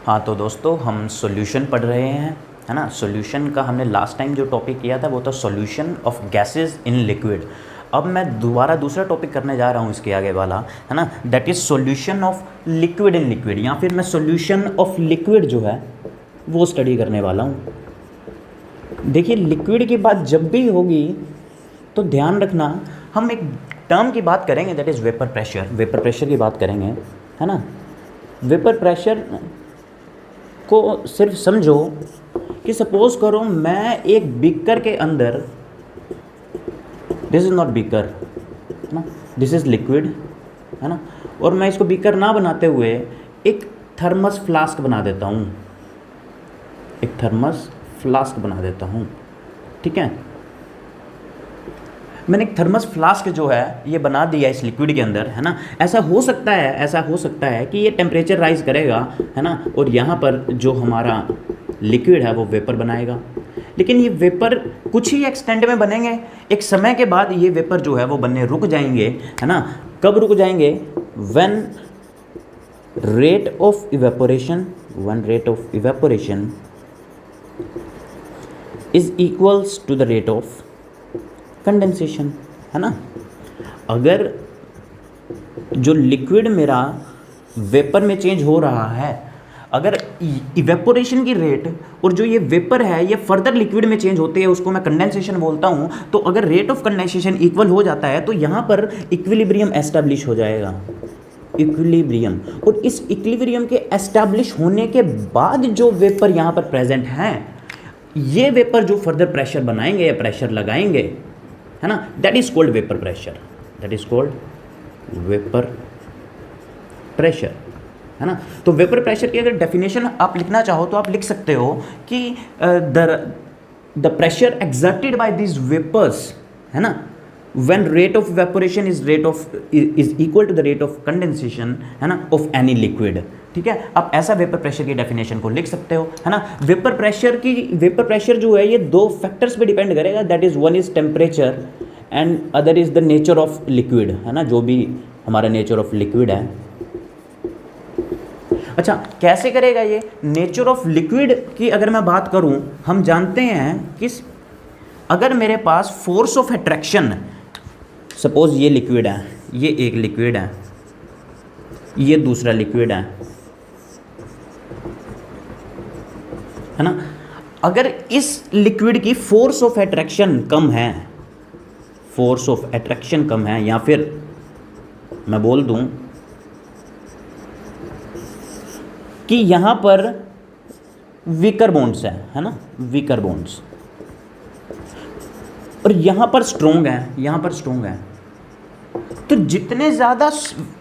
हाँ तो दोस्तों हम सॉल्यूशन पढ़ रहे हैं, है ना। सॉल्यूशन का हमने लास्ट टाइम जो टॉपिक किया था वो था solution of gases in liquid. अब मैं दोबारा दूसरा टॉपिक करने जा रहा हूँ इसके आगे वाला, है ना, that is solution of liquid in liquid, या फिर मैं सॉल्यूशन ऑफ लिक्विड जो है वो स्टडी करने वाला हूँ। देखिए, लिक्विड की बात जब भी होगी तो ध्यान रखना, हम एक टर्म की बात करेंगे that is vapour pressure. Vapour pressure की बात करेंगे, है ना। वेपर प्रेशर को सिर्फ समझो कि सपोज करो मैं एक बीकर के अंदर, दिस इज़ नॉट बीकर, है ना, दिस इज़ लिक्विड, है ना, और मैं इसको बीकर ना बनाते हुए एक थर्मस फ्लास्क बना देता हूँ, एक थर्मस फ्लास्क बना देता हूँ, ठीक है। मैंने एक थर्मस फ्लास्क जो है ये बना दिया इस लिक्विड के अंदर, है ना। ऐसा हो सकता है कि ये टेम्परेचर राइज करेगा, है ना, और यहाँ पर जो हमारा लिक्विड है वो वेपर बनाएगा। लेकिन ये वेपर कुछ ही एक्सटेंट में बनेंगे, एक समय के बाद ये वेपर जो है वो बनने रुक जाएंगे, है ना। कब रुक जाएंगे? When rate of evaporation is equals to the rate of condensation, है ना। अगर जो लिक्विड मेरा वेपर में चेंज हो रहा है, अगर इवेपोरेशन की रेट और जो ये वेपर है ये फर्दर लिक्विड में चेंज होते हैं, उसको मैं कंडेंसेशन बोलता हूँ, तो अगर रेट ऑफ कंडेंसेशन इक्वल हो जाता है तो यहाँ पर इक्विलिब्रियम एस्टैब्लिश हो जाएगा, इक्विलिब्रियम। और इस इक्विलिब्रियम के एस्टैब्लिश होने के बाद जो वेपर यहाँ पर प्रेजेंट हैं, ये वेपर जो फर्दर प्रेशर बनाएंगे या प्रेशर लगाएंगे, है ना, that is called vapour pressure, that is called vapour pressure, है ना। तो वेपर प्रेशर की अगर डेफिनेशन आप लिखना चाहो तो आप लिख सकते हो कि the pressure exerted by this vapours, है ना, when rate of evaporation is equal to the rate of condensation, है ना, ऑफ एनी लिक्विड, ठीक है। आप ऐसा वेपर प्रेशर की डेफिनेशन को लिख सकते हो, है ना। वेपर प्रेशर जो है ये दो फैक्टर्स पे डिपेंड करेगा, that is one is temperature and other is the nature of liquid, है ना, जो भी हमारा नेचर ऑफ लिक्विड है। अच्छा, कैसे करेगा ये? नेचर ऑफ लिक्विड की अगर मैं बात करूं, हम जानते हैं कि अगर मेरे पास फोर्स ऑफ अट्रैक्शन, सपोज ये लिक्विड है, ये एक लिक्विड है, ये दूसरा लिक्विड है ना। अगर इस लिक्विड की फोर्स ऑफ अट्रैक्शन कम है, या फिर मैं बोल दूं कि यहां पर वीकर बॉन्ड्स है ना, वीकर बॉन्ड्स, और यहां पर स्ट्रोंग है, तो जितने ज़्यादा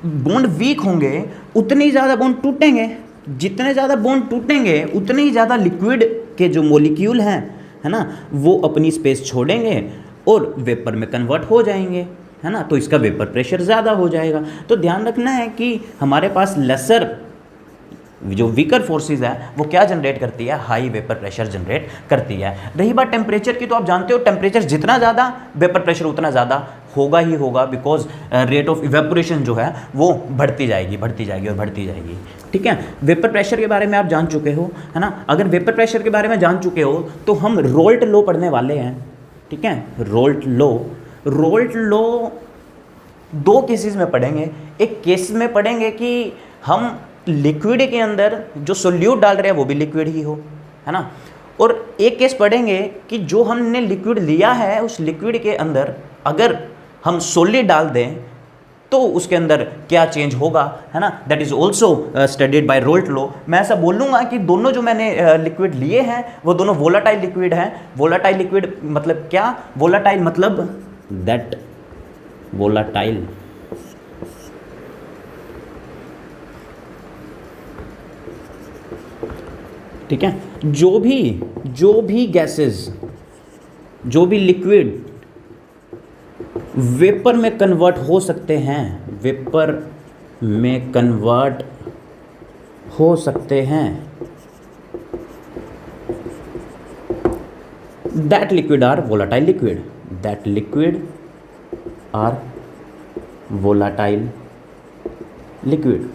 बॉन्ड वीक होंगे उतने ही ज़्यादा बॉन्ड टूटेंगे, जितने ज़्यादा बॉन्ड टूटेंगे उतने ही ज़्यादा लिक्विड के जो मॉलिक्यूल हैं, है ना, वो अपनी स्पेस छोड़ेंगे और वेपर में कन्वर्ट हो जाएंगे, है ना। तो इसका वेपर प्रेशर ज़्यादा हो जाएगा। तो ध्यान रखना है कि हमारे पास लेसर जो वीकर फोर्सेस है वो क्या जनरेट करती है? हाई वेपर प्रेशर जनरेट करती है। रही बात टेम्परेचर की, तो आप जानते हो टेम्परेचर जितना ज़्यादा वेपर प्रेशर उतना ज़्यादा होगा ही होगा, बिकॉज रेट ऑफ इवेपोरेशन जो है वो बढ़ती जाएगी, ठीक है। वेपर प्रेशर के बारे में आप जान चुके हो, है ना। अगर वेपर प्रेशर के बारे में जान चुके हो तो हम रोल्ट लॉ पढ़ने वाले हैं, ठीक है। रोल्ट लॉ दो केसेस में पढ़ेंगे। एक केस में पढ़ेंगे कि हम लिक्विड के अंदर जो सोल्यूट डाल रहे हैं वो भी लिक्विड ही हो, है ना, और एक केस पढ़ेंगे कि जो हमने लिक्विड लिया है उस लिक्विड के अंदर अगर हम सॉलिड डाल दें तो उसके अंदर क्या चेंज होगा, है ना। That is also studied by Raoult law. मैं ऐसा बोलूँगा कि दोनों जो मैंने लिक्विड लिए हैं वो दोनों वोलाटाइल लिक्विड हैं। वोलाटाइल लिक्विड मतलब क्या? वोलाटाइल मतलब दैट वोलाटाइल, ठीक है, जो भी गैसेस, जो भी लिक्विड वेपर में कन्वर्ट हो सकते हैं, that liquid are volatile liquid,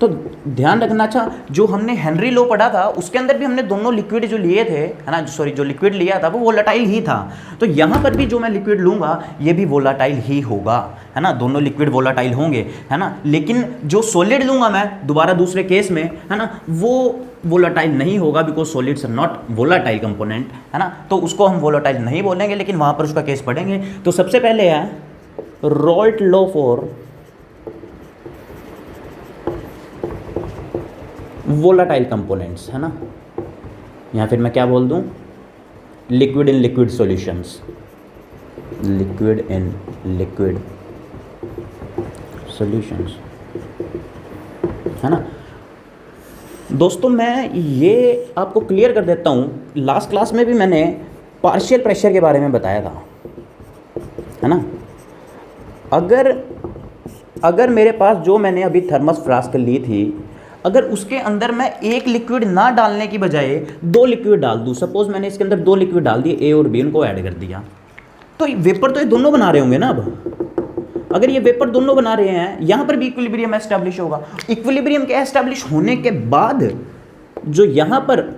तो ध्यान रखना। अच्छा, जो हमने हेनरी लॉ पढ़ा था उसके अंदर भी हमने दोनों लिक्विड जो लिए थे, है ना, सॉरी, जो लिक्विड लिया था वो वोलेटाइल ही था। तो यहाँ पर भी जो मैं लिक्विड लूँगा ये भी वोलेटाइल ही होगा, है ना, दोनों लिक्विड वोलेटाइल होंगे, है ना। लेकिन जो सॉलिड लूँगा मैं दोबारा दूसरे केस में, है ना, वो वोलेटाइल नहीं होगा, because solids are not volatile component, है ना। तो उसको हम वोलेटाइल नहीं बोलेंगे, लेकिन वहाँ पर उसका केस पढ़ेंगे। तो सबसे पहले है Raoult law for volatile components, है ना, या फिर मैं क्या बोल दूं, liquid in liquid solutions, liquid in liquid solutions, है ना। दोस्तों मैं ये आपको क्लियर कर देता हूँ, लास्ट क्लास में भी मैंने पार्शियल प्रेशर के बारे में बताया था, है ना। अगर मेरे पास जो मैंने अभी थर्मस फ्लास्क ली थी, अगर उसके अंदर मैं एक लिक्विड ना डालने की बजाय दो लिक्विड डाल दूँ, सपोज मैंने इसके अंदर दो लिक्विड डाल दिए, ए और बी, उनको ऐड कर दिया, तो वेपर तो ये दोनों बना रहे होंगे ना। अब अगर ये वेपर दोनों बना रहे हैं, यहाँ पर भी इक्विलिब्रियम एस्टैब्लिश होगा। इक्विलिब्रियम के एस्टैब्लिश होने के बाद जो यहाँ पर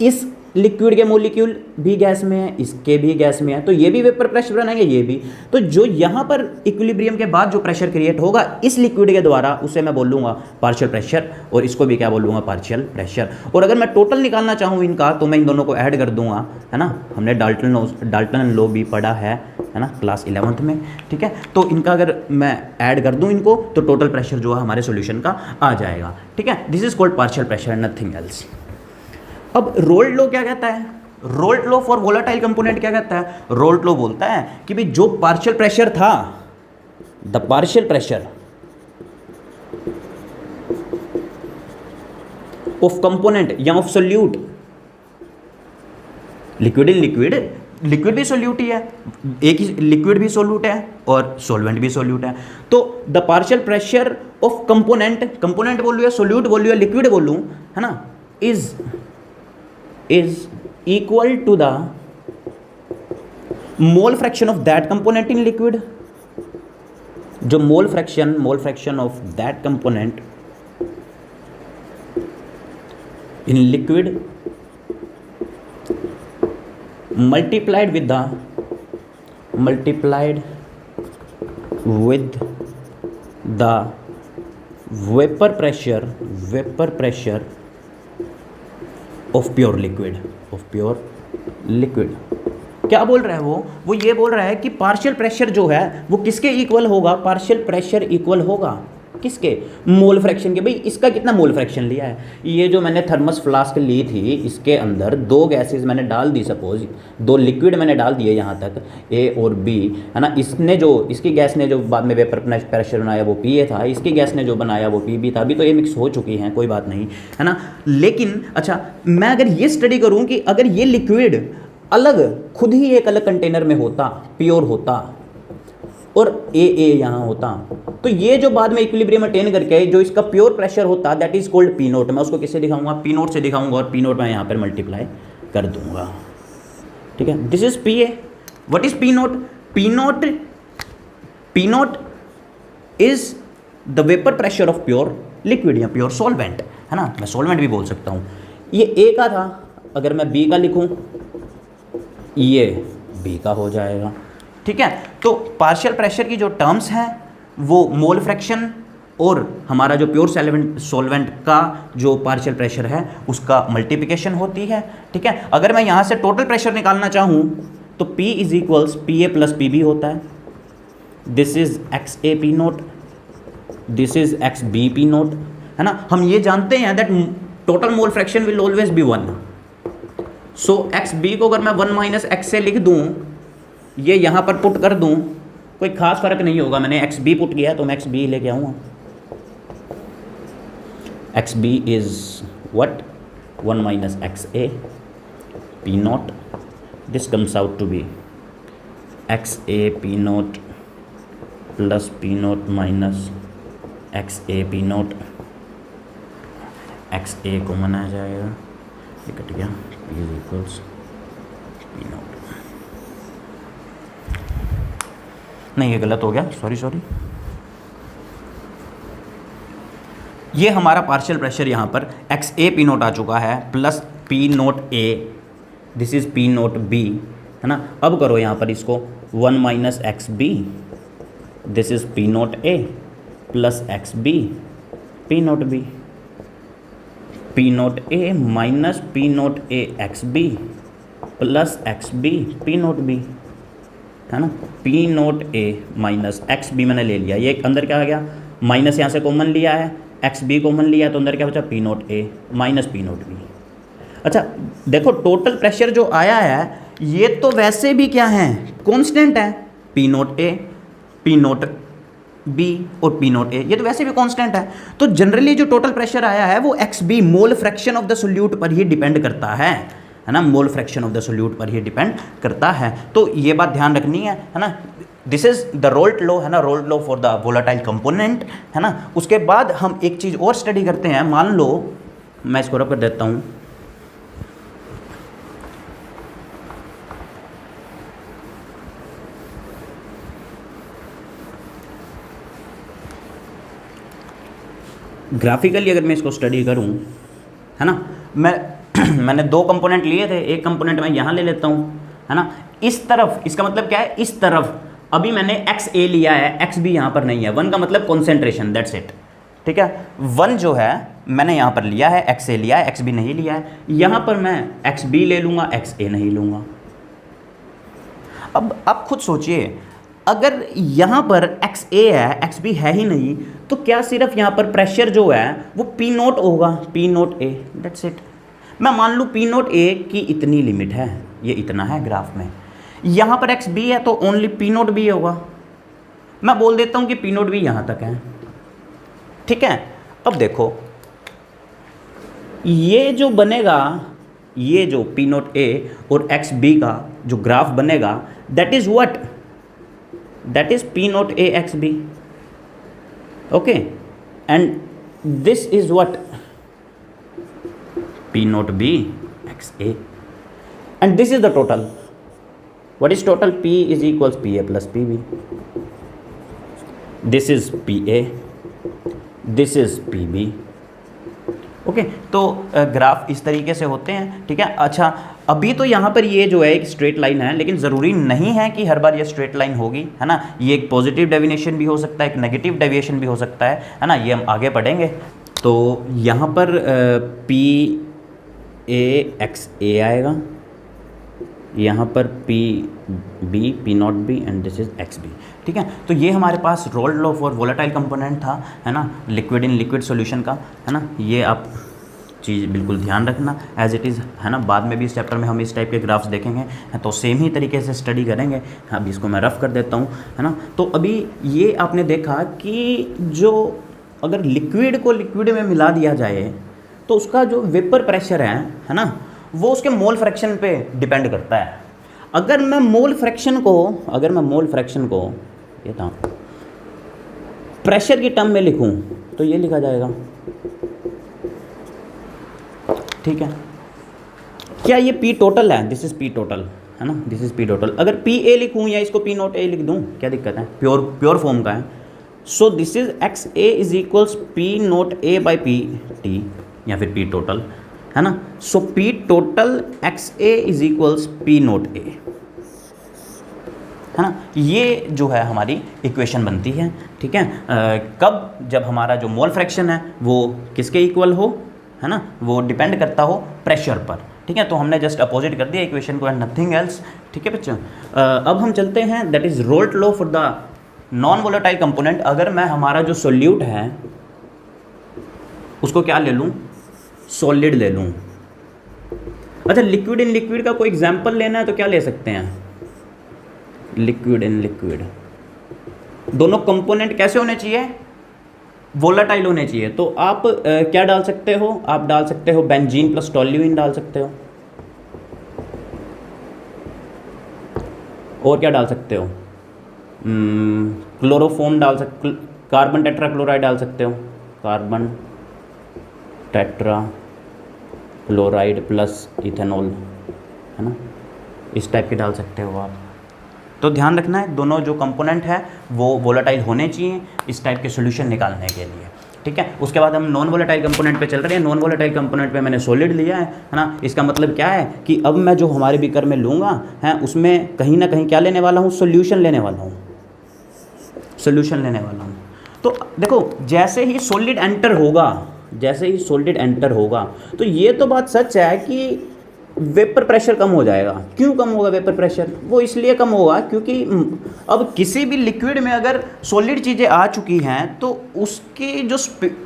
इस लिक्विड के मॉलिक्यूल भी गैस में है, इसके भी गैस में है, तो ये भी वेपर प्रेशर बनाएंगे, ये भी। तो जो यहाँ पर इक्विलिब्रियम के बाद जो प्रेशर क्रिएट होगा इस लिक्विड के द्वारा, उसे मैं बोल लूँगा पार्शियल प्रेशर, और इसको भी क्या बोल लूँगा, पार्शियल प्रेशर। और अगर मैं टोटल निकालना चाहूँ इनका, तो मैं इन दोनों को ऐड कर दूँगा, है ना। हमने डाल्टन लॉ भी पढ़ा है ना, क्लास 11th में, ठीक है। तो इनका अगर मैं ऐड कर दूँ इनको, तो टोटल प्रेशर जो है हमारे सोल्यूशन का आ जाएगा, ठीक है। This is called partial pressure, nothing else. अब रोल्ट लॉ क्या कहता है? Raoult law for volatile component क्या कहता है? रोल्ट लॉ बोलता है कि भाई जो पार्शियल प्रेशर था, the partial pressure of component या of solute, liquid in liquid, liquid भी सोल्यूट ही है, एक ही लिक्विड भी सोल्यूट है और सॉल्वेंट भी सोल्यूट है। तो the partial pressure of component, component बोलूँ या सोल्यूट बोलूँ या लिक्विड बोलूँ, है ना, is equal to the mole fraction of that component in liquid, जो mole fraction of that component in liquid multiplied with the vapor pressure of pure liquid. क्या बोल रहा है वो ये बोल रहा है कि पार्शियल प्रेशर जो है वो किसके इक्वल होगा? पार्शियल प्रेशर इक्वल होगा किसके? मोल फ्रैक्शन के। भाई इसका कितना मोल फ्रैक्शन लिया है? ये जो मैंने थर्मस फ्लास्क ली थी, इसके अंदर दो गैसेस मैंने डाल दी, सपोज दो लिक्विड मैंने डाल दिए यहाँ तक, ए और बी, है ना। इसकी गैस ने जो बाद में वेपर प्रेशर बनाया वो पी ए था, इसकी गैस ने जो बनाया वो पी बी था। अभी तो ये मिक्स हो चुकी हैं, कोई बात नहीं, है ना। लेकिन अच्छा, मैं अगर ये स्टडी करूँ कि अगर ये लिक्विड अलग खुद ही एक अलग कंटेनर में होता, प्योर होता, और ए यहाँ होता, तो ये जो बाद में इक्विलिब्रियम अटेन करके जो इसका प्योर प्रेशर होता, that is called P note. मैं उसको किससे दिखाऊंगा? पी नोट से दिखाऊंगा, और पी नोट मैं यहाँ पर मल्टीप्लाई कर दूंगा, ठीक है। This is P A. What is P note? P note is the vapour pressure of pure liquid या प्योर सॉल्वेंट, है ना। मैं सॉल्वेंट भी बोल सकता हूँ। ये ए का था, अगर मैं बी का लिखूँ, ये बी का हो जाएगा, ठीक है। तो पार्शियल प्रेशर की जो टर्म्स हैं वो मोल फ्रैक्शन और हमारा जो प्योर सॉल्वेंट का जो पार्शियल प्रेशर है उसका मल्टीप्लिकेशन होती है, ठीक है। अगर मैं यहाँ से टोटल प्रेशर निकालना चाहूँ तो P is equals P A plus P B होता है। This is x A P nought, this is x B P nought, है ना। हम ये जानते हैं that total mole fraction will always be 1। So X B को अगर मैं 1 माइनस एक्स से लिख दूँ, ये यहाँ पर पुट कर दूँ, कोई खास फर्क नहीं होगा। मैंने एक्स बी पुट किया है तो मैं एक्स बी लेके आऊँगा। X B is what? 1 minus x A P naught. This comes out to be x A P naught plus P naught minus x A P naught. X A को मना जाएगा, ये कट गया, P is equals P naught. नहीं, ये गलत हो गया, सॉरी। ये हमारा पार्शियल प्रेशर यहाँ पर एक्स ए पी नोट आ चुका है plus P note A, this is P nought B, है ना। अब करो यहाँ पर इसको 1 minus X B, this is P note A plus X B P nought B, P note A minus P note A X B plus X B P nought B, है ना। P note A minus X B मैंने ले लिया, ये अंदर क्या आ गया, minus यहाँ से कॉमन लिया है, एक्स बी कॉमन लिया तो अंदर क्या बचा, P note A minus P nought B. अच्छा देखो टोटल प्रेशर जो आया है ये तो वैसे भी क्या है, कांस्टेंट है, पी नोट ए, पी नोट बी और पी नोट ए, ये तो वैसे भी कांस्टेंट है। तो जनरली जो टोटल प्रेशर आया है वो X B mole fraction of the solute पर ही डिपेंड करता है ना, mole fraction of the solute पर ही डिपेंड करता है। तो ये बात ध्यान रखनी है ना। This is the Raoult law, है ना, Raoult law for the volatile component, है ना। उसके बाद हम एक चीज़ और स्टडी करते हैं, मान लो मैं इसको रब कर देता हूँ, ग्राफिकली अगर मैं इसको स्टडी करूं, है ना, मैंने दो कंपोनेंट लिए थे, एक कंपोनेंट मैं यहाँ ले लेता हूँ, है ना, इस तरफ, इसका मतलब क्या है, इस तरफ अभी मैंने एक्स ए लिया है, एक्स बी यहाँ पर नहीं है, 1 का मतलब कॉन्सेंट्रेशन, दैट्स इट, ठीक है। 1 जो है मैंने यहाँ पर लिया है, एक्स ए लिया है, एक्स बी नहीं लिया है, यहाँ पर मैं एक्स बी ले लूँगा, एक्स ए नहीं लूँगा। अब आप खुद सोचिए, अगर यहाँ पर एक्स ए है, एक्स बी है ही नहीं, तो क्या सिर्फ यहाँ पर प्रेशर जो है वो पी नोट होगा, P note A, that's it. मैं मान लूँ पी नोट ए की इतनी लिमिट है, ये इतना है ग्राफ में, यहाँ पर एक्स बी है तो ओनली पी नोट बी होगा, मैं बोल देता हूँ कि पी नोट बी यहाँ तक है, ठीक है। अब देखो ये जो बनेगा, ये जो पी नोट ए और एक्स बी का जो ग्राफ बनेगा, that is what, that is P naught A X B, okay, and this is what, P naught B X A, and this is the total. What is total? P is equals P A plus P B. This is P A, this is P B. Okay तो graph इस तरीके से होते हैं, ठीक है। अच्छा अभी तो यहाँ पर ये जो है एक स्ट्रेट लाइन है, लेकिन ज़रूरी नहीं है कि हर बार ये स्ट्रेट लाइन होगी, है ना। ये एक पॉजिटिव डेविएशन भी हो सकता है, एक नेगेटिव डेविएशन भी हो सकता है ना, ये हम आगे पढ़ेंगे। तो यहाँ पर पी ए एक्स ए आएगा, यहाँ पर P B P naught B and this is x B, ठीक है। तो ये हमारे पास Raoult law for volatile component था, है ना, लिक्विड इन लिक्विड सॉल्यूशन का, है ना। ये आप चीज़ बिल्कुल ध्यान रखना एज इट इज़, है ना। बाद में भी इस चैप्टर में हम इस टाइप के ग्राफ्स देखेंगे, तो सेम ही तरीके से स्टडी करेंगे। अभी इसको मैं रफ कर देता हूँ, है ना। तो अभी ये आपने देखा कि जो अगर लिक्विड को लिक्विड में मिला दिया जाए तो उसका जो वेपर प्रेशर है ना, वो उसके मोल फ्रैक्शन पे डिपेंड करता है। अगर मैं मोल फ्रैक्शन को ये था प्रेशर की टर्म में लिखूं तो ये लिखा जाएगा, ठीक है। क्या ये पी टोटल है, दिस इज पी टोटल, है ना, दिस इज पी टोटल। अगर पी ए लिखूं या इसको पी नोट ए लिख दूं, क्या दिक्कत है, प्योर फॉर्म का है। So this is x A is equals P note A by P T या फिर पी टोटल, है ना। So P total x A is equals P note A, है ना। ये जो है हमारी इक्वेशन बनती है, ठीक है। कब, जब हमारा जो मोल फ्रैक्शन है वो किसके इक्वल हो, है ना, वो डिपेंड करता हो प्रेशर पर, ठीक है। तो हमने जस्ट अपोजिट कर दिया इक्वेशन को एंड नथिंग एल्स, ठीक है बच्चों। अब हम चलते हैं, that is Raoult law for the non volatile component. अगर मैं हमारा जो सोल्यूट है उसको क्या ले लूँ, सॉलिड ले लूँ। अच्छा लिक्विड इन लिक्विड का कोई एग्जाम्पल लेना है तो क्या ले सकते हैं, लिक्विड इन लिक्विड, दोनों कंपोनेंट कैसे होने चाहिए, वोलेटाइल होने चाहिए। तो आप क्या डाल सकते हो, आप डाल सकते हो बेंजीन प्लस टोल्यूइन डाल सकते हो, और क्या डाल सकते हो, क्लोरोफॉर्म डाल सकते, कार्बन टेट्राक्लोराइड डाल सकते हो, carbon tetra chloride plus ethanol, है ना, इस टाइप के डाल सकते हो आप। तो ध्यान रखना है दोनों जो कंपोनेंट है वो वोलेटाइल होने चाहिए इस टाइप के सॉल्यूशन निकालने के लिए। ठीक है। उसके बाद हम नॉन वोलेटाइल कंपोनेंट पे चल रहे हैं। नॉन वोलेटाइल कंपोनेंट पे मैंने सॉलिड लिया है ना। इसका मतलब क्या है कि अब मैं जो हमारे बीकर में लूँगा है उसमें कहीं ना कहीं क्या लेने वाला हूँ, सोल्यूशन लेने वाला हूँ, सोल्यूशन लेने वाला हूँ। तो देखो जैसे ही सॉलिड एंटर होगा, जैसे ही सॉलिड एंटर होगा तो ये तो बात सच है कि वेपर प्रेशर कम हो जाएगा। क्यों कम होगा वेपर प्रेशर? वो इसलिए कम होगा क्योंकि अब किसी भी लिक्विड में अगर सॉलिड चीज़ें आ चुकी हैं तो उसकी जो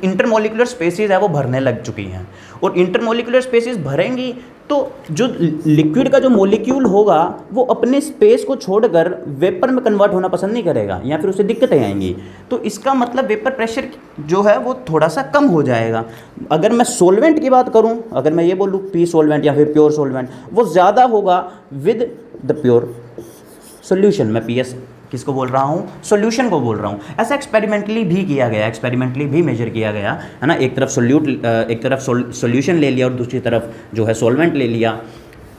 इंटरमोलिकुलर स्पेसिस है वो भरने लग चुकी हैं, और इंटरमोलिकुलर स्पेसिस भरेंगी तो जो लिक्विड का जो मोलिक्यूल होगा वो अपने स्पेस को छोड़कर वेपर में कन्वर्ट होना पसंद नहीं करेगा, या फिर उसे दिक्कतें आएंगी। तो इसका मतलब वेपर प्रेशर जो है वो थोड़ा सा कम हो जाएगा। अगर मैं सॉल्वेंट की बात करूं, अगर मैं ये बोलूं पी सॉल्वेंट या फिर प्योर सॉल्वेंट, वो ज़्यादा होगा विद द प्योर सॉल्यूशन। मैं पीएस किसको बोल रहा हूँ? सॉल्यूशन को बोल रहा हूँ। ऐसा एक्सपेरिमेंटली भी किया गया, एक्सपेरिमेंटली भी मेजर किया गया है ना। एक तरफ सॉल्यूशन ले लिया और दूसरी तरफ जो है सॉल्वेंट ले लिया।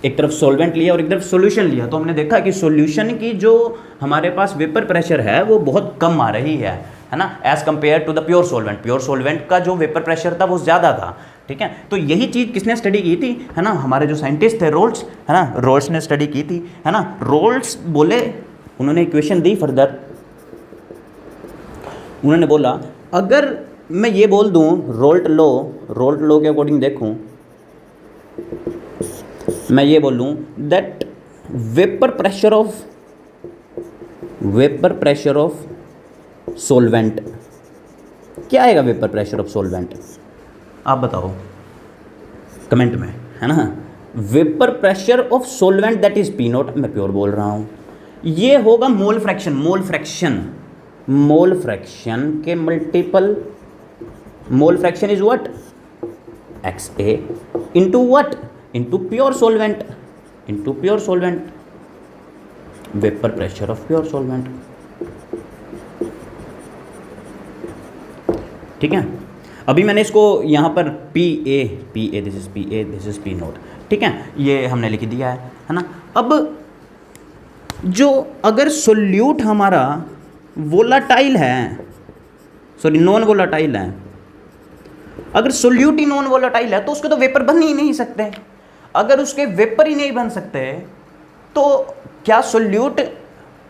एक तरफ सॉल्वेंट लिया और एक तरफ सॉल्यूशन लिया, तो हमने देखा कि सॉल्यूशन की जो हमारे पास वेपर प्रेशर है वो बहुत कम आ रही है ना, as compare to the pure solvent. Pure solvent का जो वेपर प्रेशर था वो ज़्यादा था, ठीक है। तो यही चीज़ किसने स्टडी की थी, है ना? हमारे जो साइंटिस्ट थे रोल्स, है ना, रोल्स ने स्टडी की थी, है ना। रोल्स बोले, उन्होंने इक्वेशन दी फर्दर, उन्होंने बोला अगर मैं ये बोल दूं रोल्ट लॉ के अकॉर्डिंग देखूं, मैं ये बोलूं that vapour pressure of solvent, क्या आएगा वेपर प्रेशर ऑफ सॉल्वेंट? आप बताओ कमेंट में, है ना। Vapour pressure of solvent that is P not, मैं प्योर बोल रहा हूं, ये होगा मोल फ्रैक्शन। मोल फ्रैक्शन के multiple, mole fraction is what? XA into what? Into pure solvent, into pure solvent, vapour pressure of pure solvent, ठीक है। अभी मैंने इसको यहाँ पर PA this is PA, this is P nought, ठीक है, ये हमने लिख दिया है ना। अब जो अगर सोल्यूट हमारा वोलाटाइल है, सॉरी नॉन वोलाटाइल है, अगर सोल्यूट ही नॉन वोलाटाइल है तो उसके तो वेपर बन ही नहीं सकते। अगर उसके वेपर ही नहीं बन सकते तो क्या सोल्यूट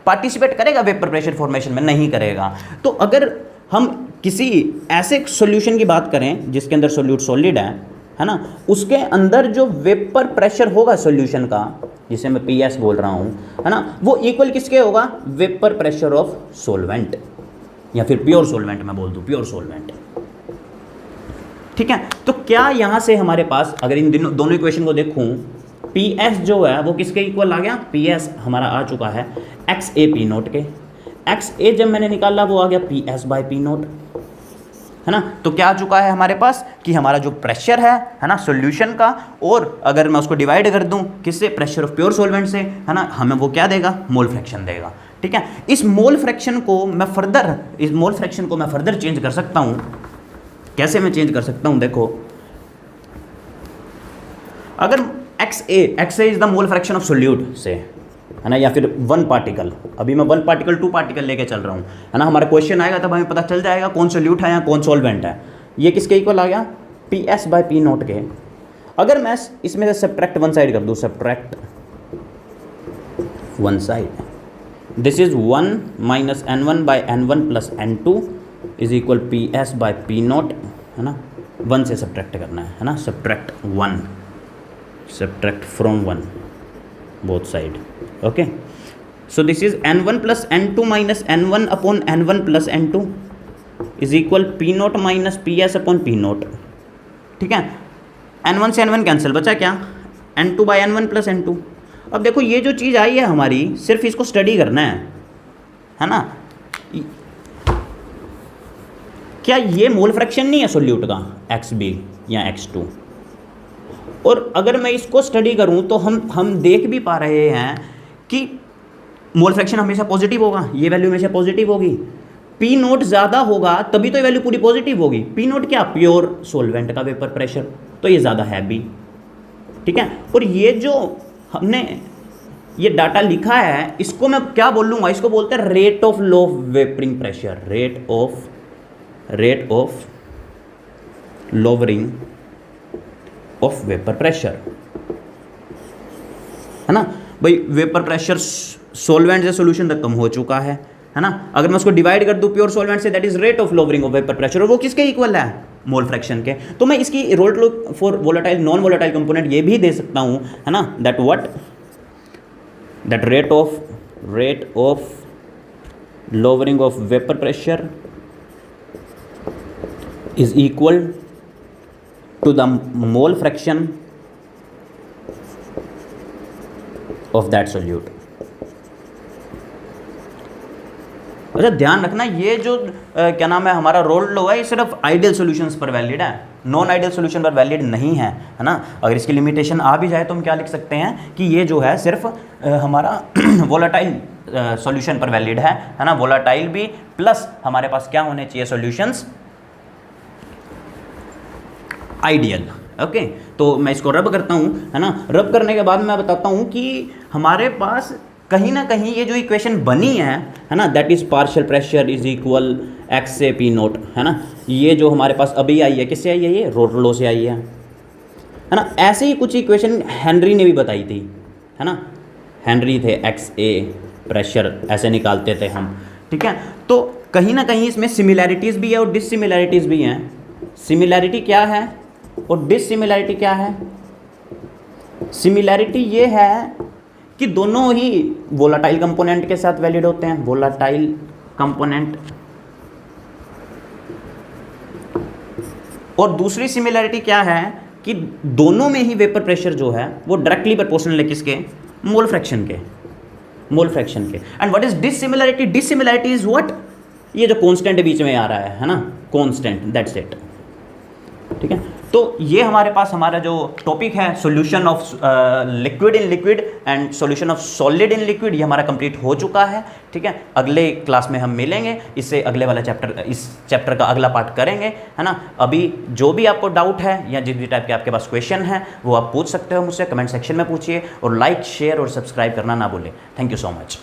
पार्टिसिपेट करेगा वेपर प्रेशर फॉर्मेशन में? नहीं करेगा। तो अगर हम किसी ऐसे सॉल्यूशन की बात करें जिसके अंदर सोल्यूट सॉलिड है ना, उसके अंदर जो वेपर प्रेशर होगा सॉल्यूशन का, जिसे मैं PS बोल रहा हूँ, है ना, वो इक्वल किसके होगा? वेपर प्रेशर ऑफ सॉल्वेंट, या फिर प्योर सॉल्वेंट मैं बोल दूँ, प्योर सॉल्वेंट, ठीक है। तो क्या यहाँ से हमारे पास अगर इन दोनों इक्वेशन को देखूँ, PS जो है वो किसके इक्वल आ गया? PS हमारा आ चुका है XA P नोट के। XA जब मैंने निकाला वो आ गया PS बाय P नोट, है ना। तो क्या आ चुका है हमारे पास कि हमारा जो प्रेशर है ना सॉल्यूशन का, और अगर मैं उसको डिवाइड कर दूं किससे? प्रेशर ऑफ प्योर सॉल्वेंट से, है ना, हमें वो क्या देगा? मोल फ्रैक्शन देगा, ठीक है। इस मोल फ्रैक्शन को मैं फर्दर चेंज कर सकता हूं। कैसे मैं चेंज कर सकता हूं? देखो, अगर XA is the mole fraction of solute से, है ना, या फिर 1 पार्टिकल, अभी मैं 1 पार्टिकल 2 पार्टिकल लेके चल रहा हूँ, है ना। हमारा क्वेश्चन आएगा तब हमें पता चल जाएगा कौन सोल्यूट है या कौन सॉल्वेंट है। ये किसके इक्वल आ गया? PS बाय P नोट के। अगर मैं इसमें से सब्ट्रैक्ट वन साइड कर दूँ, subtract one side, this is 1 minus N1 by N1 plus N2 is equal PS by P nought, है ना। 1 से सब्ट्रैक्ट करना है ना, subtract 1, subtract from 1 both side, okay. So this is N1 plus N2 minus N1 upon N1 plus N2 is equal P nought minus PS upon P nought, ठीक है। N1 से N1 cancel, बचा क्या? N2 by N1 plus N2। अब देखो ये जो चीज़ आई है हमारी, सिर्फ इसको स्टडी करना है ना। क्या ये मोल फ्रैक्शन नहीं है सोल्यूट का, XB या X2? और अगर मैं इसको स्टडी करूं तो हम देख भी पा रहे हैं कि मोल फ्रैक्शन हमेशा पॉजिटिव होगा, ये वैल्यू हमेशा पॉजिटिव होगी। P नोट ज़्यादा होगा तभी तो ये वैल्यू पूरी पॉजिटिव होगी। P नोट क्या? प्योर सॉल्वेंट का वेपर प्रेशर, तो ये ज़्यादा है भी, ठीक है। और ये जो हमने ये डाटा लिखा है इसको मैं क्या बोलूँगा? इसको बोलते हैं rate of low vapouring pressure, rate of lowering of vapor pressure, है ना भाई। वेपर प्रेशर सॉल्वेंट से सॉल्यूशन तक कम हो चुका है ना। अगर मैं उसको डिवाइड कर दूं प्योर सॉल्वेंट से, that is rate of lowering of vapour pressure, और वो किसके इक्वल है, मोल फ्रैक्शन के। तो मैं इसकी Raoult law for volatile non volatile component ये भी दे सकता हूं, है ना, that what, that rate of lowering of vapour pressure is equal to the mole fraction of that solute। अच्छा ध्यान रखना, ये जो क्या नाम है हमारा रोल्ड लॉ है, ये सिर्फ आइडियल सॉल्यूशंस पर वैलिड है, नॉन आइडियल सॉल्यूशन पर वैलिड नहीं है, है ना। अगर इसकी लिमिटेशन आ भी जाए तो हम क्या लिख सकते हैं कि ये जो है सिर्फ हमारा वोलेटाइल सॉल्यूशन पर वैलिड है ना। वोलेटाइल भी प्लस हमारे पास क्या होने चाहिए सॉल्यूशंस, आइडियल। ओके, तो मैं इसको रब करता हूँ, है ना। रब करने के बाद मैं बताता हूँ कि हमारे पास कहीं ना कहीं ये जो इक्वेशन बनी है ना, that is partial pressure is equal x से पी नोट, है ना। ये जो हमारे पास अभी आई है, किससे आई है, ये रोल्ट लॉ से आई है ना। ऐसे ही कुछ इक्वेशन हेनरी ने भी बताई थी, है ना। हेनरी थे एक्स ए प्रेशर ऐसे निकालते थे हम, ठीक है। तो कहीं ना कहीं इसमें सिमिलैरिटीज़ भी है और डिससिमिलैरिटीज़ भी हैं। सिमिलैरिटी क्या है और डिससिमिलैरिटी क्या है। सिमिलैरिटी ये है कि दोनों ही वोलाटाइल कंपोनेंट के साथ वैलिड होते हैं, वोलाटाइल कंपोनेंट। और दूसरी सिमिलैरिटी क्या है कि दोनों में ही वेपर प्रेशर जो है वो डायरेक्टली प्रोपोर्शनल है किसके, मोल फ्रैक्शन के, मोल फ्रैक्शन के। And what is dissimilarity, dissimilarity is what, ये जो कांस्टेंट बीच में आ रहा है ना, कांस्टेंट, दैट्स इट, ठीक है। तो ये हमारे पास हमारा जो टॉपिक है solution of liquid in liquid and solution of solid in liquid, ये हमारा कंप्लीट हो चुका है, ठीक है। अगले क्लास में हम मिलेंगे, इससे अगले वाला चैप्टर, इस चैप्टर का अगला पार्ट करेंगे, है ना। अभी जो भी आपको डाउट है या जिस भी टाइप के आपके पास क्वेश्चन है वो आप पूछ सकते हो मुझसे, कमेंट सेक्शन में पूछिए, और लाइक शेयर और सब्सक्राइब करना ना भूलें। Thank you so much.